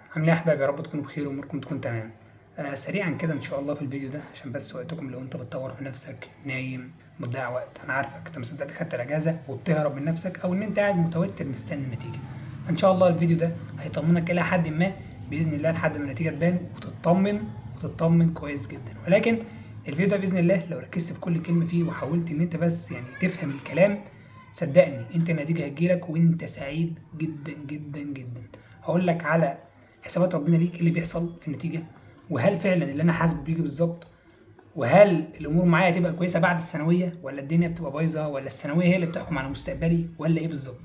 عاملين ايه يا احباب؟ يا رب تكونوا بخير واموركم تكون تمام. سريعا كده ان شاء الله في الفيديو ده عشان بس وقتكم. لو انت بتطور في نفسك نايم بتضيع وقت، انا عارفك انت مصدق خدت الاجازه وبتهرب من نفسك، او ان انت قاعد متوتر مستني النتيجه. ان شاء الله الفيديو ده هيطمنك الى حد ما باذن الله لحد ما النتيجه تبان وتطمن كويس جدا. ولكن الفيديو ده باذن الله لو ركزت في كل كلمه فيه وحاولت ان انت بس يعني تفهم الكلام، صدقني انت النتيجه هتجيلك وانت سعيد جدا جدا جدا. هقول لك على حسابات ربنا ليك ايه اللي بيحصل في النتيجه، وهل فعلا اللي انا حاسبه بيجي بالظبط، وهل الامور معايا هتبقى كويسه بعد الثانويه، ولا الدنيا بتبقى بايظه، ولا الثانويه هي اللي بتحكم على مستقبلي، ولا ايه بالظبط.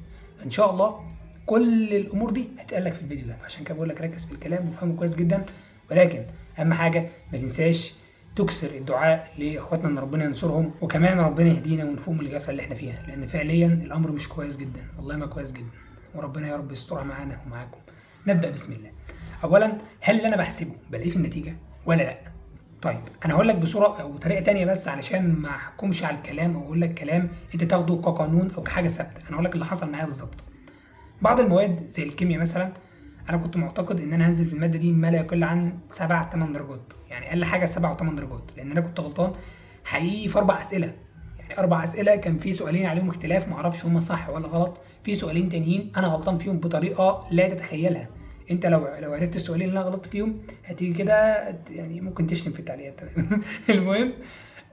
ان شاء الله كل الامور دي هتقال لك في الفيديو ده، عشان كده بقول لك ركز في الكلام وفهمه كويس جدا. ولكن اهم حاجه ما تنساش تكسر الدعاء لاخواتنا ان ربنا ينصرهم، وكمان ربنا يهدينا ونفوق من الغفله اللي احنا فيها، لان فعليا الامر مش كويس جدا، والله ما كويس جدا. وربنا يا رب يسترها معانا ومعاكم. نبدا بسم الله. اولا، هل اللي انا بحسبه بلاقيه في النتيجه ولا لا؟ طيب انا هقول لك بصوره او طريقه تانية بس علشان ما احكمش على الكلام او اقول لك كلام انت تاخده كقانون او كحاجه ثابته. انا هقول لك اللي حصل معايا بالظبط. بعض المواد زي الكيمياء مثلا، انا كنت معتقد ان انا هنزل في الماده دي ما لا يقل عن 7 8 درجات، يعني اقل حاجه 7 و8 درجات، لان انا كنت غلطان حقيقي في 4 اسئله. يعني 4 اسئله كان في سؤالين عليهم اختلاف، ما اعرفش هم صح ولا غلط، في سؤالين تانيين انا غلطان فيهم بطريقه لا تتخيلها. انت لو عرفت السؤالين اللي انا غلطت فيهم هتيجي كده يعني ممكن تشتم في التعليقات. المهم،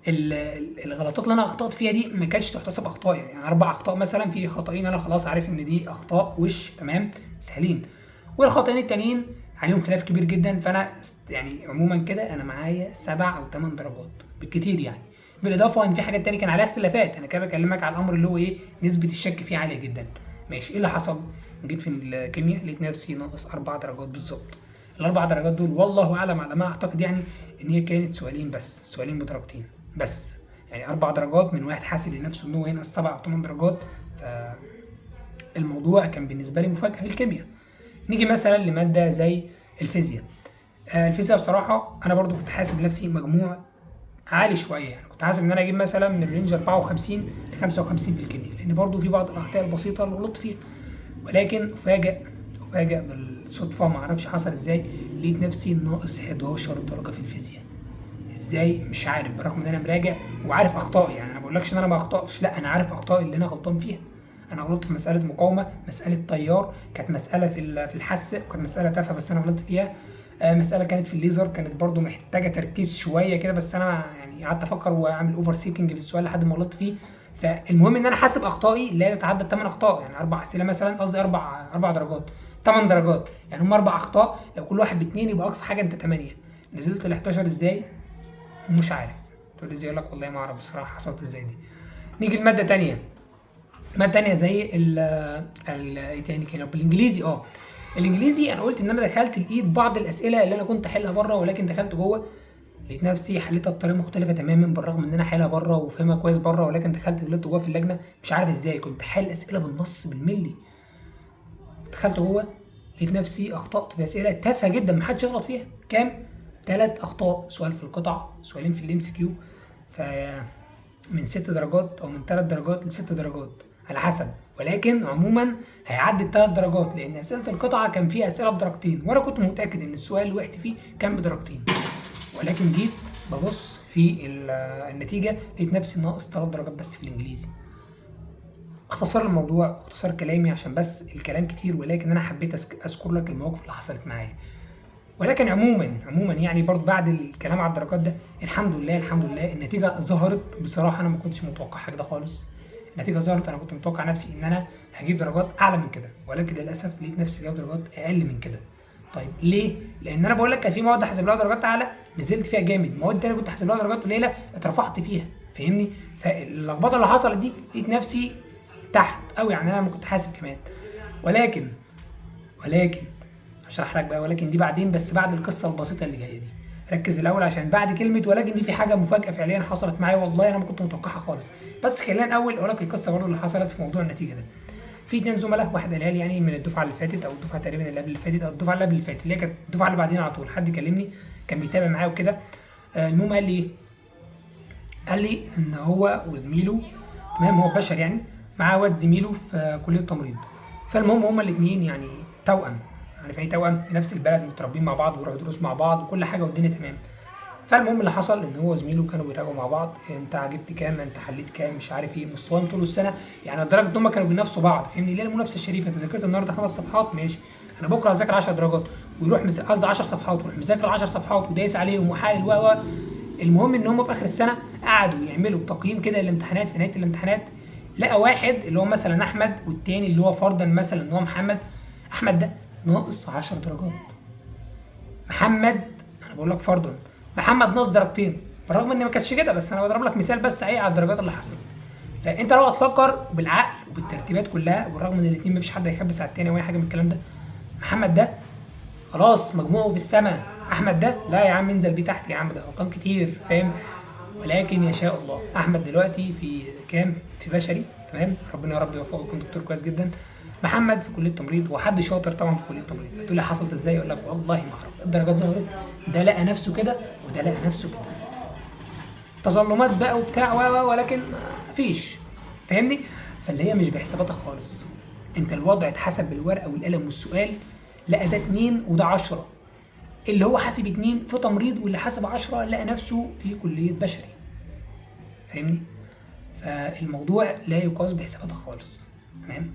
الغلطات اللي انا اخطات فيها دي ما كانتش تحتسب اخطاء، يعني 4 اخطاء مثلا، في خطأين انا خلاص عارف ان دي اخطاء وش تمام سهلين، والخطأين التانيين عليهم خلاف كبير جدا. فانا يعني عموما كده انا معايا 7 او 8 درجات بالكتير يعني. بالاضافه ان في حاجات تانية كان عليها اختلافات، انا كده بكلمك على الامر اللي هو ايه نسبه الشك فيه عاليه جدا. ماشي، ايه اللي حصل؟ جيت في الكيمياء لقيت نفسي ناقص 4 درجات بالظبط. ال4 درجات دول والله اعلم على ما اعتقد يعني ان هي كانت سؤالين بس، سؤالين بدرجتين بس. يعني 4 درجات من واحد حاسب لنفسه ان هو ينقص 7 او 8 درجات. فالموضوع كان بالنسبه لي مفاجاه في الكيمياء. نيجي مثلا لماده زي الفيزياء. الفيزياء بصراحه انا برضو كنت حاسب لنفسي مجموع عالي شويه، يعني كنت حاسب ان انا اجيب مثلا من رينج 54 ل 55 في الكيمياء، لان برضو في بعض الاخطاء البسيطه اللي غلطت فيها. ولكن افاجئ بالصدفه، ما اعرفش حصل ازاي، لقيت نفسي ناقص 11 درجه في الفيزياء. ازاي؟ مش عارف، برغم ان انا مراجع وعارف اخطائي. يعني انا ما بقولكش ان انا ما اخطاتش، لا، انا عارف اخطائي اللي انا غلطان فيها. انا غلطت في مساله مقاومه، مساله تيار، كانت مساله في الحس، وكانت مساله تافهه بس انا غلطت فيها. مساله كانت في الليزر، كانت برضو محتاجه تركيز شويه كده، بس انا يعني قعدت افكر واعمل اوفر سيكنج في السؤال لحد ما غلطت فيه. فالمهم ان انا حاسب اخطائي لا تتعدى 8 اخطاء، يعني 4 اسئله مثلا، قصدي اربع درجات، 8 درجات، يعني هم 4 اخطاء، لو كل واحد ب2 يبقى اقصى حاجه انت 8. نزلت ل 11 ازاي؟ مش عارف. تقول لي ازاي؟ اقول لك والله ما اعرف بصراحه حصلت ازاي دي. نيجي لماده تانية. ماده تانية زي ايه تاني كده بالانجليزي. الانجليزي انا قلت ان انا دخلت لقيت بعض الاسئله اللي انا كنت احلها بره، ولكن دخلت جوه لقيت نفسي حليتها بطريقه مختلفه تماما، بالرغم ان انا حالها بره وفاهمها كويس بره، ولكن دخلت غلطت جوه في اللجنه مش عارف ازاي. كنت حل اسئله بالنص بالملي، دخلت جوه لقيت نفسي اخطات في اسئله تافهه جدا ما حدش يغلط فيها. كام؟ 3 اخطاء، سؤال في القطع، سؤالين في الام سي كيو. ف من 6 درجات او من 3 درجات ل6 درجات على حسب، ولكن عموما هيعدي ال3 درجات، لان اسئله القطعه كان فيها اسئله بدرجتين، وانا كنت متاكد ان السؤال اللي وقعت فيه كان بدرجتين. ولكن جيت ببص في النتيجه لقيت نفسي ناقص 3 درجات بس في الانجليزي. اختصار الموضوع، اختصار كلامي عشان بس الكلام كتير، ولكن انا حبيت اذكر لك المواقف اللي حصلت معايا. ولكن عموما يعني برضو بعد الكلام على الدرجات ده، الحمد لله النتيجه ظهرت. بصراحه انا ما كنتش متوقع حاجه ده خالص. النتيجه ظهرت، انا كنت متوقع نفسي ان انا هجيب درجات اعلى من كده، ولكن للاسف لقيت نفسي جايب درجات اقل من كده. طيب ليه؟ لان انا بقول لك كان في مواد حاسب لها درجات اعلى نزلت فيها جامد، مواد تانية كنت حاسب لها درجات قليله اترفعت فيها، فاهمني؟ فاللخبطه اللي حصلت دي لقيت نفسي تحت قوي، يعني انا ما كنت حاسب كمان. ولكن هشرح لك بقى ولكن دي بعدين، بس بعد القصه البسيطه اللي جايه دي. ركز الاول عشان بعد كلمه ولكن دي في حاجه مفاجاه فعليا حصلت معايا، والله انا ما كنت متوقعها خالص. بس خلينا الاول اقول لك القصه برضه اللي حصلت في موضوع النتيجه ده. في 2 زملاء، واحد قالها لي يعني من الدفعه اللي فاتت، او الدفعه تقريبا اللي قبل اللي فاتت، او الدفعه اللي قبل اللي فاتت، اللي هي كانت الدفعه اللي بعدين على طول. حد كلمني كان بيتابع معايا وكده. المهم قال لي ايه؟ قال لي ان هو وزميله، تمام، هو بشر يعني، معاه واد زميله في كليه تمريض. فالمهم هما الاثنين يعني توأم، عارف يعني توأم في نفس البلد متربيين مع بعض ويروحوا دروس مع بعض وكل حاجه والدنيا تمام. فالمهم اللي حصل ان هو وزميله كانوا بيراجعوا مع بعض، انت جبت كام، انت حليت كام، مش عارف ايه، مستواهم طول السنه يعني لدرجه ان هم كانوا بينافسوا بعض، فاهمني؟ ليه المنافسه الشريفه؟ انت ذاكرت النهارده 5 صفحات ماشي، انا بكره هذاكر 10 درجات، ويروح قصدي 10 صفحات ويروح مذاكر 10 صفحات ودايس عليهم وحالل المهم ان هم في اخر السنه قعدوا يعملوا تقييم كده للامتحانات، في نهايه الامتحانات لقى واحد اللي هو مثلا احمد، والتاني اللي هو فرضا مثلا ان هو محمد، احمد ده ناقص 10 درجات، محمد انا بقول لك فرضا محمد ناقص درجتين، بالرغم ان ما كانتش كده، بس انا بضرب لك مثال بس ايه على الدرجات اللي حصلت. فانت لو هتفكر بالعقل وبالترتيبات كلها، بالرغم ان الاثنين مفيش حد هيخبس على الثاني ولا حاجه من الكلام ده، محمد ده خلاص مجموعه في السماء، احمد ده لا يا عم انزل بيه تحت يا عم، ده غلطان كتير فاهم. ولكن يشاء الله، احمد دلوقتي في كام؟ في بشري، تمام؟ ربنا يا رب يوفقه يكون دكتور كويس جدا. محمد في كليه تمريض، وحد شاطر طبعا في كليه تمريض. هتقول لي حصلت ازاي؟ اقول لك والله ما اعرف، الدرجات ظهرت، ده لقى نفسه كده وده لقى نفسه كده، تظلمات بقى وبتاع ولكن مفيش، فاهمني؟ فاللي هي مش بحساباتك خالص، انت الوضع اتحسب بالورقه والقلم والسؤال، لقى ده 2 وده 10، اللي هو حاسب 2 في تمريض واللي حاسب 10 لقى نفسه في كليه بشري، فاهمني؟ فالموضوع لا يقاس بحساباتك خالص، تمام؟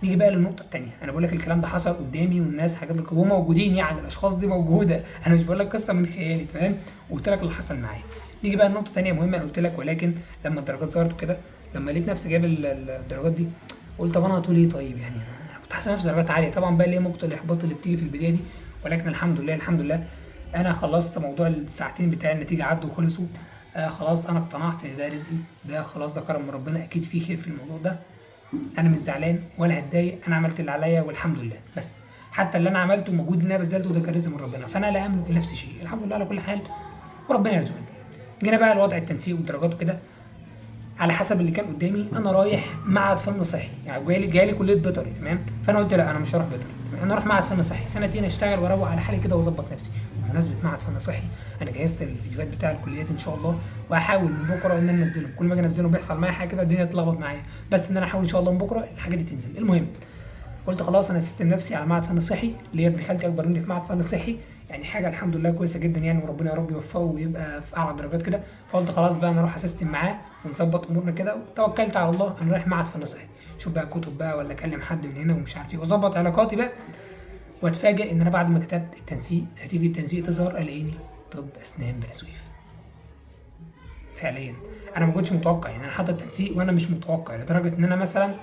نيجي بقى للنقطه الثانيه، انا بقول لك الكلام ده حصل قدامي والناس حاجات لك وهم موجودين، يعني الاشخاص دي موجوده، انا مش بقول لك قصه من خيالي، تمام؟ وقلت لك اللي حصل معايا. نيجي بقى لنقطه ثانيه مهمه، انا قلت لك ولكن لما الدرجات ظهرت وكده، لما لقيت نفسي جايب الدرجات دي، قلت طب انا هتقول ايه؟ طيب يعني انا كنت حاسس نفسي درجات عاليه طبعا بقى، اللي هي نقطه الاحباط اللي بتيجي في البدايه دي، ولكن الحمد لله الحمد لله انا خلصت موضوع الساعتين بتاع النتيجه عدوا وخلصوا. خلاص انا اقتنعت ان ده رزقي، ده خلاص ده كرم من ربنا، اكيد في خير في الموضوع ده، انا مش زعلان ولا هتضايق، انا عملت اللي عليا والحمد لله، بس حتى اللي انا عملته موجود اللي انا بذلته ده كان رزق من ربنا، فانا لا املك لنفسي شيء، الحمد لله على كل حال وربنا يرزقني. جينا بقى لوضع التنسيق والدرجات وكده، على حسب اللي كان قدامي، انا رايح معهد فن صحي، يعني جاي لي كليه بيطري، تمام؟ فانا قلت لا انا مش هروح بيطري، انا اروح معهد فن صحي سنتين اشتغل واروق على حالي كده واظبط نفسي. بمناسبه معهد فن صحي، انا جهزت الفيديوهات بتاع الكليات ان شاء الله، وهحاول من بكره ان انا انزلهم، كل ما اجي انزلهم بيحصل معايا حاجه كده الدنيا تتلخبط معايا، بس ان انا احاول ان شاء الله من بكره الحاجه دي تنزل. المهم قلت خلاص انا سيستم نفسي على معهد فن صحي، اللي هي ابن خالتي اكبر مني في معهد فن صحي، يعني حاجه الحمد لله كويسه جدا يعني، وربنا يا رب يوفقه ويبقى في اعلى درجات كده. فقلت خلاص بقى انا اروح اسيستم معاه ونظبط امورنا كده، وتوكلت على الله انا رايح معهد فن صحي، شوف بقى كتب بقى ولا اكلم حد من هنا ومش عارف ايه، واظبط علاقاتي بقى. واتفاجئ ان انا بعد ما كتبت التنسيق، نتيجه التنسيق تظهر الاقيني طب اسنان بني سويف. فعليا انا ما كنتش متوقع، يعني انا حاطط التنسيق وانا مش متوقع، لدرجه ان انا مثلا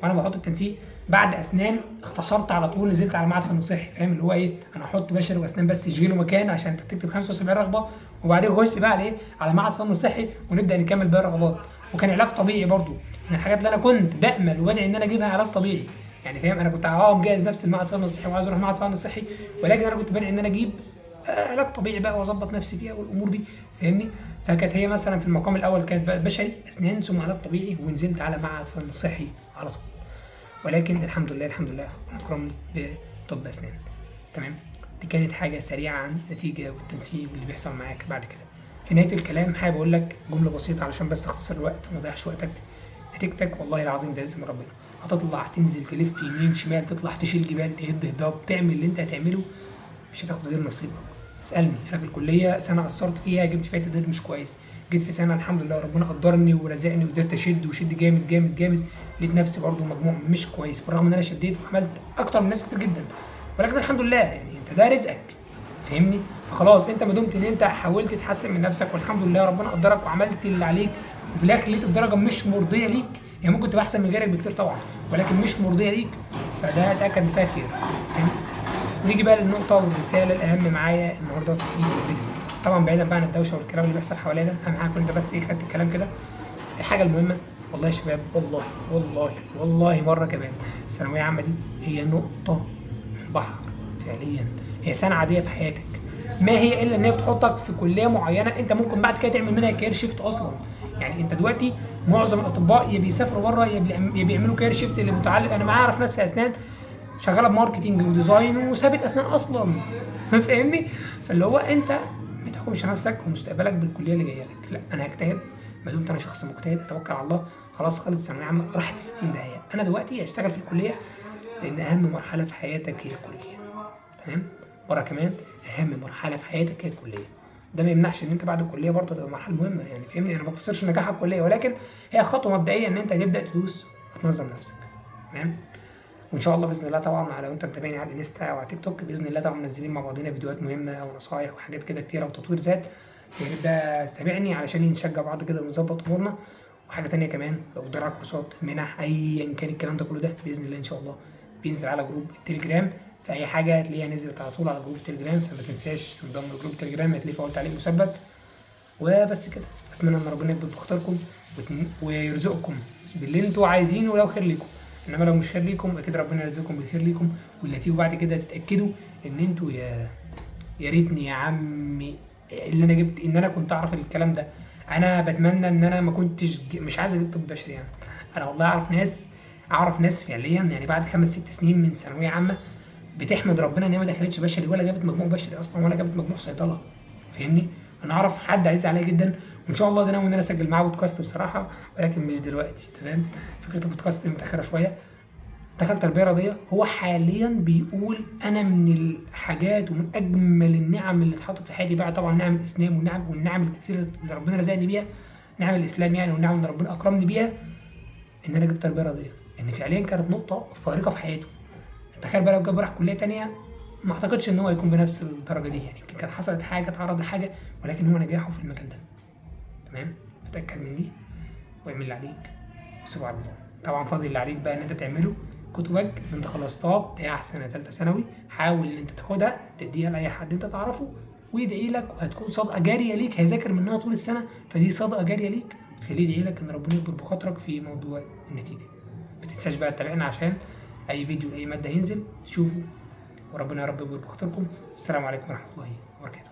وانا بحط التنسيق بعد اسنان اختصرت على طول نزلت على معهد فن صحي، فاهم اللي هو ايه، انا احط بشري واسنان بس يشغلوا مكان عشان انت بتكتب 75 رغبه، وبعدين اخش بقى على ايه، على معهد فن صحي ونبدا نكمل بقى رغبات. وكان علاج طبيعي برضو من الحاجات اللي انا كنت بامل وبدعي ان انا اجيبها علاج طبيعي، يعني فاهم، انا كنت مجهز نفسي المعهد فن صحي وعايز اروح معهد فن صحي، ولكن انا كنت بدعي ان انا اجيب علاج طبيعي بقى واظبط نفسي فيها والامور دي، فاهمني؟ فكانت هي مثلا في المقام الاول كانت بقى بشري اسنان ثم علاج طبيعي، ونزلت على معهد فن صحي على طول. ولكن الحمد لله الحمد لله ربنا اكرمني بطب اسنان، تمام؟ دي كانت حاجه سريعه عن النتيجه والتنسيق واللي بيحصل معاك بعد كده. في نهايه الكلام حابب اقول لك جمله بسيطه علشان بس اختصر الوقت وما اضيعش وقتك. نتيجتك والله العظيم ده رزق من ربنا، هتطلع تنزل تلف يمين شمال، تطلع تشيل جبال، تهد هضاب، تعمل اللي انت هتعمله، مش هتاخد غير نصيبك. اسالني انا في الكليه سنه قصرت فيها جبت فيها تقدير مش كويس، جيت في سنه الحمد لله ربنا قدرني ورزقني وقدرت اشد جامد جامد جامد، لقيت نفسي برضو مجموع مش كويس، بالرغم ان انا شديت وعملت اكتر من ناس كتير جدا، ولكن الحمد لله يعني انت ده رزقك، فاهمني؟ فخلاص انت ما دمت ان انت حاولت تحسن من نفسك والحمد لله ربنا قدرك وعملت اللي عليك، وفي الاخر لقيت الدرجه مش مرضيه ليك، يعني ممكن تبقى احسن من غيرك بكتير طبعا، ولكن مش مرضيه ليك، فده اتاكد ان فيها خير، فاهمني؟ ونيجي بقى للنقطة والرسالة الأهم معايا النهاردة في الفيديو. طبعا بعيدا بقى عن الدوشة والكلام اللي بيحصل حوالينا، أهم حاجة كنت بس إيه خدت الكلام كده. الحاجة المهمة والله يا شباب، والله والله والله مرة كمان، الثانوية العامة دي هي نقطة من البحر فعليا، هي سنة عادية في حياتك، ما هي إلا إن هي بتحطك في كلية معينة أنت ممكن بعد كده تعمل منها كارير شيفت أصلا. يعني أنت دلوقتي معظم الأطباء يا بيسافروا بره يا بيعملوا كارير شيفت، اللي متعلم أنا أعرف ناس في أسنان شغاله بماركتنج وديزاين وسابت اسنان اصلا فاهمني؟ فاللي هو انت ما تحكمش على نفسك ومستقبلك بالكليه اللي جايه لك، لا انا هجتهد، ما دمت انا شخص مجتهد اتوكل على الله، خلاص خلص الثانويه العامه راحت في 60 دقيقه، انا دلوقتي هشتغل في الكليه، لان اهم مرحله في حياتك هي الكليه، تمام. بره كمان اهم مرحله في حياتك هي الكليه. ده ما يمنعش ان انت بعد الكليه برضه تبقى مرحله مهمه، يعني فاهمني، انا ما بقتصرش نجاح على الكليه، ولكن هي خطوه مبدئيه ان انت تبدا تدوس وتنظم نفسك. تمام. وان شاء الله باذن الله طبعا لو انت متابعني على الانستا او على تيك توك، باذن الله طبعا منزلين مع بعضنا فيديوهات مهمه ونصايح وحاجات كده كتيره وتطوير ذات. فيبقى تتابعني علشان نشجع بعض كده ونظبط امورنا. وحاجه تانية كمان، لو بتدور على كورسات، منح، ايا كان الكلام ده كله، ده باذن الله ان شاء الله بينزل على جروب التليجرام. فاي حاجه هتلاقيها نزلت على طول على جروب التليجرام، فما تنساش تنضم لجروب التليجرام، هتلاقيه فوق تعليق مثبت. وبس كده، اتمنى ان ربنا يكبر بخاطركم ويرزقكم باللي انتوا عايزينه لو خير ليكم. انما لو مش خير ليكم اكيد ربنا يرزقكم بالخير ليكم، واللي هتيجوا بعد كده تتاكدوا ان انتوا يا ريتني يا عمي اللي انا جبت، ان انا كنت اعرف الكلام ده. انا بتمنى ان انا ما كنتش مش عايز اجيب طب بشري يعني. انا والله اعرف ناس فعليا يعني بعد 5 6 سنين من ثانويه عامه بتحمد ربنا ان هي ما دخلتش بشري ولا جابت مجموع بشري اصلا ولا جابت مجموع صيدله. فاهمني. انا اعرف حد عايز عليا جدا، وان شاء الله ده ناوي ان انا اسجل معاه بودكاست بصراحه، ولكن مش دلوقتي. تمام. فكره البودكاست متاخره شويه. دخل تربيه رياضيه، هو حاليا بيقول انا من الحاجات ومن اجمل النعم اللي اتحطت في حياتي، بقى طبعا نعم الاسلام والنعم الكتير اللي ربنا رزقني بيها، نعم الاسلام يعني والنعم اللي ربنا اكرمني بيها، ان انا جبت تربيه رياضيه، ان فعليا كانت نقطه فارقه في حياته. تخيل بقى لو جاب راح كليه تانية، ما اعتقدش ان هو يكون بنفس الدرجه دي، يعني يمكن كانت حصلت حاجه، اتعرض لحاجه، ولكن هو نجاحه في المكان ده. تمام. فتاكد من دي واعمل اللي عليك وسيبه على الله. طبعا فاضل اللي عليك بقى ان انت تعمله كتبك اللي انت خلصتها بتاع سنه ثالثه ثانوي، حاول ان انت تاخدها تديها لاي حد انت تعرفه ويدعي لك، وهتكون صدقه جاريه ليك، هيذاكر منها طول السنه، فدي صدقه جاريه ليك تخليه يدعي لك ان ربنا يكبر بخاطرك في موضوع النتيجه. ما تنساش بقى تتابعنا عشان اي فيديو لاي ماده ينزل تشوفه، وربنا يا رب يكبر بخاطركم. السلام عليكم ورحمه الله وبركاته.